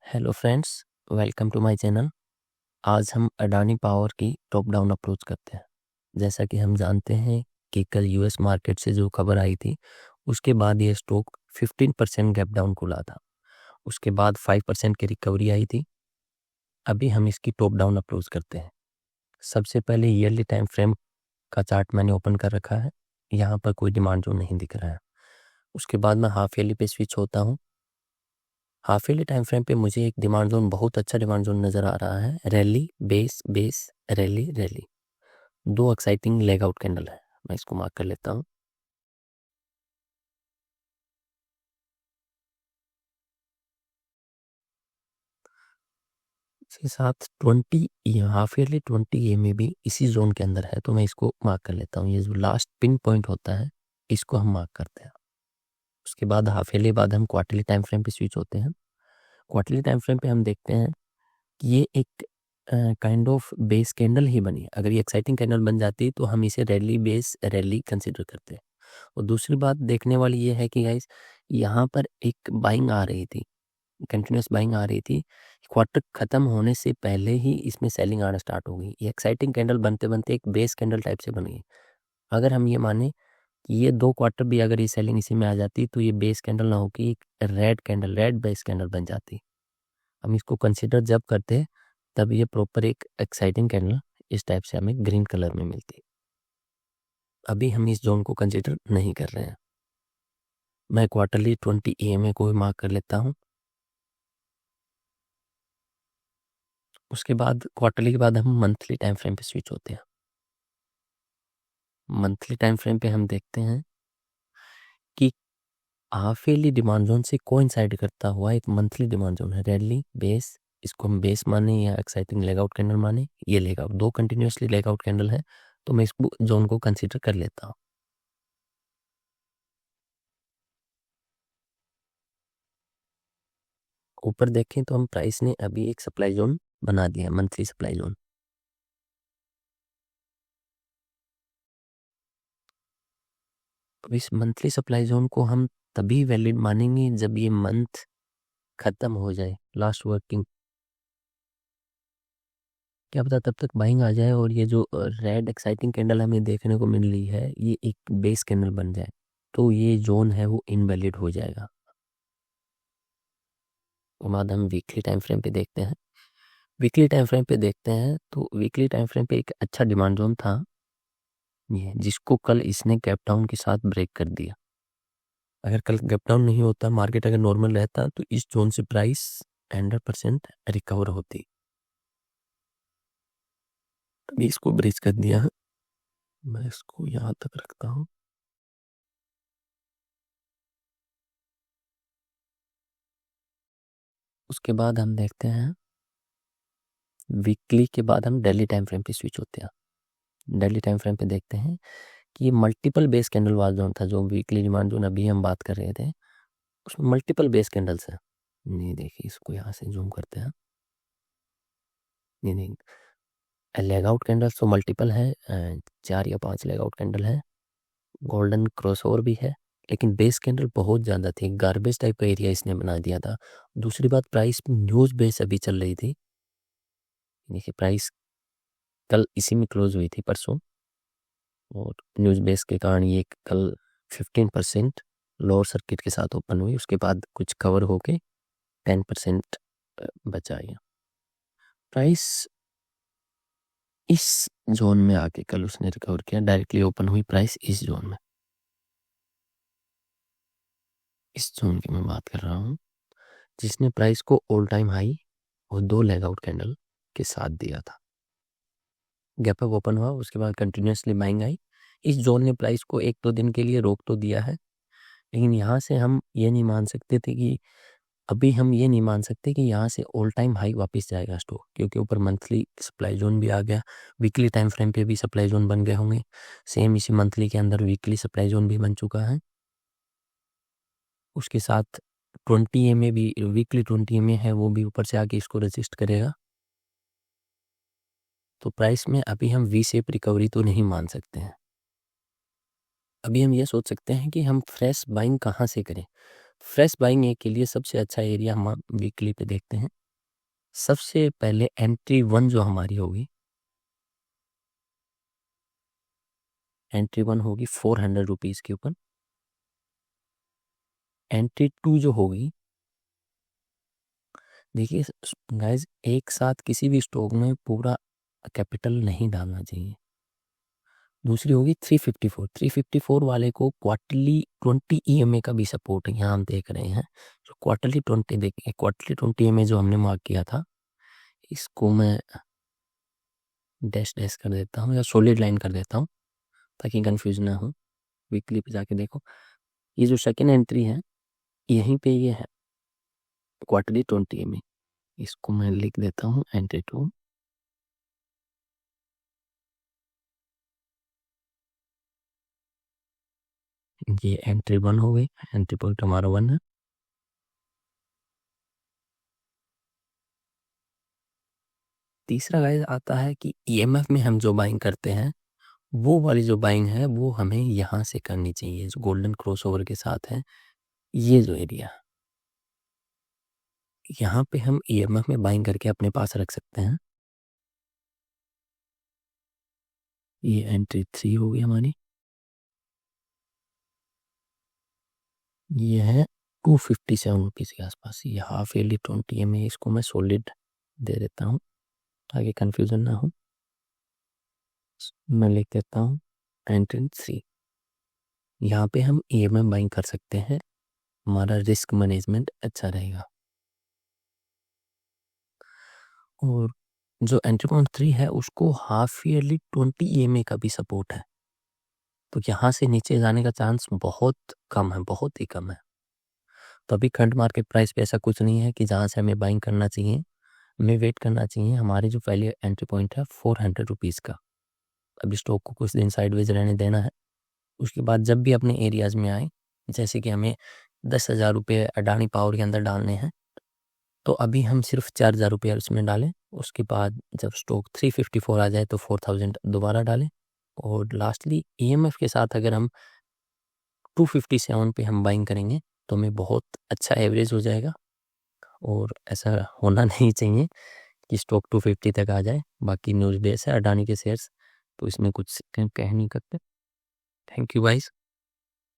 Hello friends, welcome to my channel. आज हम Adani power की टॉप डाउन अप्रोच करते हैं। जैसा कि हम जानते हैं कि कल यूएस मार्केट से जो खबर आई थी उसके बाद ये स्टॉक 15% गैप डाउन खुला था। उसके बाद 5% की रिकवरी आई थी। अभी हम इसकी टॉप डाउन अप्रोच करते हैं। सबसे पहले ईयरली टाइम फ्रेम का चार्ट मैंने ओपन कर रखा है। यहाँ पर कोई डिमांड जोन नहीं दिख रहा है। उसके बाद मैं हाफ ईयरली पे स्विच होता हूँ। हाफ ईयरली टाइम फ्रेम पे मुझे एक डिमांड जोन, बहुत अच्छा डिमांड जोन नज़र आ रहा है। Rally base base rally rally, दो एक्साइटिंग लेग आउट कैंडल है। मैं इसको मार्क कर लेता हूँ। इसके साथ 20 हाफ ईयरली 20 में भी इसी जोन के अंदर है, तो मैं इसको मार्क कर लेता हूँ। ये जो लास्ट पिन पॉइंट होता है इसको हम मार्क करते हैं। उसके बाद हाफ ईयरली बाद हम क्वार्टरली टाइम फ्रेम पे स्विच होते हैं। क्वार्टरली टाइम फ्रेम पे हम देखते हैं कि ये एक काइंड ऑफ बेस कैंडल ही बनी। अगर ये एक्साइटिंग कैंडल बन जाती तो हम इसे रैली बेस रैली कंसिडर करते हैं। और दूसरी बात देखने वाली ये है कि गाइस, यहाँ पर एक बाइंग आ रही थी, कंटिन्यूस बाइंग आ रही थी। क्वार्टर खत्म होने से पहले ही इसमें सेलिंग आना स्टार्ट हो गई। ये एक्साइटिंग कैंडल बनते बनते एक बेस कैंडल टाइप से बन गई। अगर हम ये माने कि ये 2 क्वार्टर भी अगर ये सेलिंग इसी में आ जाती तो ये बेस कैंडल ना होगी, एक red candle, red base candle बन जाती। हम इसको कंसिडर जब करते तब ये प्रॉपर एक एक्साइटिंग कैंडल इस टाइप से हमें ग्रीन कलर में मिलती। अभी हम इस जोन को कंसिडर नहीं कर रहे हैं। मैं क्वार्टरली 20 EMA को भी मार्क कर लेता हूँ। उसके बाद क्वार्टरली के बाद हम मंथली टाइम फ्रेम पे स्विच होते हैं। मंथली टाइम फ्रेम पे हम देखते हैं कि हाफ ईयरली डिमांड जोन से कोइंसाइड करता हुआ एक मंथली डिमांड जोन है, रैली बेस। इसको हम बेस माने या एक्साइटिंग लेग आउट कैंडल माने। ये लेग आउट, दो कंटिन्यूसली लेग आउट कैंडल है, तो मैं इस जोन को कंसिडर कर लेता हूँ। ऊपर देखें तो हम प्राइस ने अभी एक सप्लाई जोन बना दिया, मंथली सप्लाई जोन। तो इस मंथली सप्लाई जोन को हम तभी वैलिड मानेंगे जब ये मंथ खत्म हो जाए, लास्ट वर्किंग। क्या पता तब तक बाइंग आ जाए और ये जो रेड एक्साइटिंग कैंडल हमें देखने को मिल रही है ये एक बेस कैंडल बन जाए, तो ये जोन है वो इनवैलिड हो जाएगा। उसके बाद हम वीकली टाइम फ्रेम पे देखते हैं। वीकली टाइम फ्रेम पे देखते हैं तो वीकली टाइम फ्रेम पे एक अच्छा डिमांड जोन था ये, जिसको कल इसने गैप डाउन के साथ ब्रेक कर दिया। अगर कल गैप डाउन नहीं होता, मार्केट अगर नॉर्मल रहता, तो इस जोन से प्राइस 100% रिकवर होती। अभी इसको ब्रेच कर दिया है। मैं इसको यहाँ तक रखता हूँ। उसके बाद हम देखते हैं वीकली के बाद हम डेली टाइम फ्रेम पे स्विच होते हैं। डेली टाइम फ्रेम पे देखते हैं कि ये मल्टीपल बेस कैंडल वाला जोन था, जो वीकली डिमांड जोन अभी हम बात कर रहे थे, उसमें मल्टीपल बेस कैंडल्स है। नहीं, देखिए इसको यहाँ से जूम करते हैं। नहीं नहीं, लेग आउट कैंडल्स तो मल्टीपल है, 4 या 5 लेग आउट कैंडल है। गोल्डन क्रॉसओवर भी है, लेकिन बेस कैंडल बहुत ज़्यादा थी। गार्बेज टाइप का एरिया इसने बना दिया था। दूसरी बात, प्राइस न्यूज़ बेस अभी चल रही थी। देखिए प्राइस कल इसी में क्लोज हुई थी परसों, और न्यूज़ बेस के कारण ये कल 15% लोअर सर्किट के साथ ओपन हुई। उसके बाद कुछ कवर होके 10% बचा। ये प्राइस इस जोन में आके कल उसने रिकवर किया, डायरेक्टली ओपन हुई प्राइस इस जोन में। इस जोन की मैं बात कर रहा हूँ, जिसने प्राइस को ऑल टाइम हाई और 2 लेग आउट कैंडल के साथ दिया था। गैप अप ओपन हुआ, उसके बाद कंटिन्यूसली बाइंग आई। इस जोन ने प्राइस को 1-2 दिन के लिए रोक तो दिया है, लेकिन यहाँ से हम ये नहीं मान सकते थे कि अभी हम ये नहीं मान सकते कि यहाँ से ऑल टाइम हाई वापस जाएगा स्टॉक, क्योंकि ऊपर मंथली सप्लाई जोन भी आ गया। वीकली टाइम फ्रेम पे भी सप्लाई जोन बन गए होंगे। सेम इसी मंथली के अंदर वीकली सप्लाई जोन भी बन चुका है। उसके साथ 20 EMA भी, वीकली 20 EMA है, वो भी ऊपर से आके इसको रेजिस्ट करेगा। तो प्राइस में अभी हम वी शेप रिकवरी तो नहीं मान सकते हैं। अभी हम ये सोच सकते हैं कि हम फ्रेश बाइंग कहाँ से करें। फ्रेश बाइंग के लिए सबसे अच्छा एरिया हम वीकली पे देखते हैं। सबसे पहले एंट्री 1 जो हमारी होगी, एंट्री 1 होगी 400 रुपीज़ के ऊपर। एंट्री 2 जो होगी, देखिए गाइज, एक साथ किसी भी स्टॉक में पूरा कैपिटल नहीं डालना चाहिए। दूसरी होगी 354 वाले को क्वार्टरली 20 EMA का भी सपोर्ट यहाँ हम देख रहे हैं। जो क्वार्टरली 20 देखें, क्वार्टरली 20 EMA जो हमने मार्क किया था, इसको मैं डैश डैश कर देता हूँ या सॉलिड लाइन कर देता हूँ ताकि कंफ्यूज ना हो। वीकली पे जाके देखो, ये जो सेकेंड एंट्री है यहीं पे ये है क्वार्टरली 20 EMA। इसको मैं लिख देता हूँ एंट्री 2। ये एंट्री 1 हो गई, एंट्री पॉइंट हमारा 1 है। तीसरा गाइस आता है कि EMF में हम जो बाइंग करते हैं, वो वाली जो बाइंग है वो हमें यहाँ से करनी चाहिए, जो गोल्डन क्रॉसओवर के साथ है। ये जो एरिया, यहाँ पे हम EMF में बाइंग करके अपने पास रख सकते हैं। ये एंट्री 3 हो गई हमारी। ये है 257 रुपीज़ के आसपास। ये हाफ ईयरली 20 EMA, इसको मैं सॉलिड दे देता हूँ ताकि कंफ्यूजन ना हो। मैं लिख देता हूँ एंट्री 3। यहाँ पे हम EMF बाइंग कर सकते हैं, हमारा रिस्क मैनेजमेंट अच्छा रहेगा। और जो एंट्री पॉइंट 3 है उसको हाफ ईयरली 20 EMA का भी सपोर्ट है, तो यहाँ से नीचे जाने का चांस बहुत कम है, बहुत ही कम है। तो अभी करंट मार्केट प्राइस पे ऐसा कुछ नहीं है कि जहाँ से हमें बाइंग करना चाहिए, हमें वेट करना चाहिए। हमारी जो पहले एंट्री पॉइंट है 400 रुपीज़ का, अभी स्टॉक को कुछ दिन साइडवेज रहने देना है। उसके बाद जब भी अपने एरियाज़ में आए, जैसे कि हमें 10,000 रुपये अडानी पावर के अंदर डालने हैं, तो अभी हम सिर्फ 4,000 रुपये उसमें डालें। उसके बाद जब स्टॉक 354 आ जाए तो 4,000 दोबारा डालें। और लास्टली EMF के साथ अगर हम 257 पे हम बाइंग करेंगे तो हमें बहुत अच्छा एवरेज हो जाएगा। और ऐसा होना नहीं चाहिए कि स्टॉक 250 तक आ जाए। बाकी न्यूज़ बेस है अडानी के शेयर्स, तो इसमें कुछ कह नहीं सकते। Thank you guys.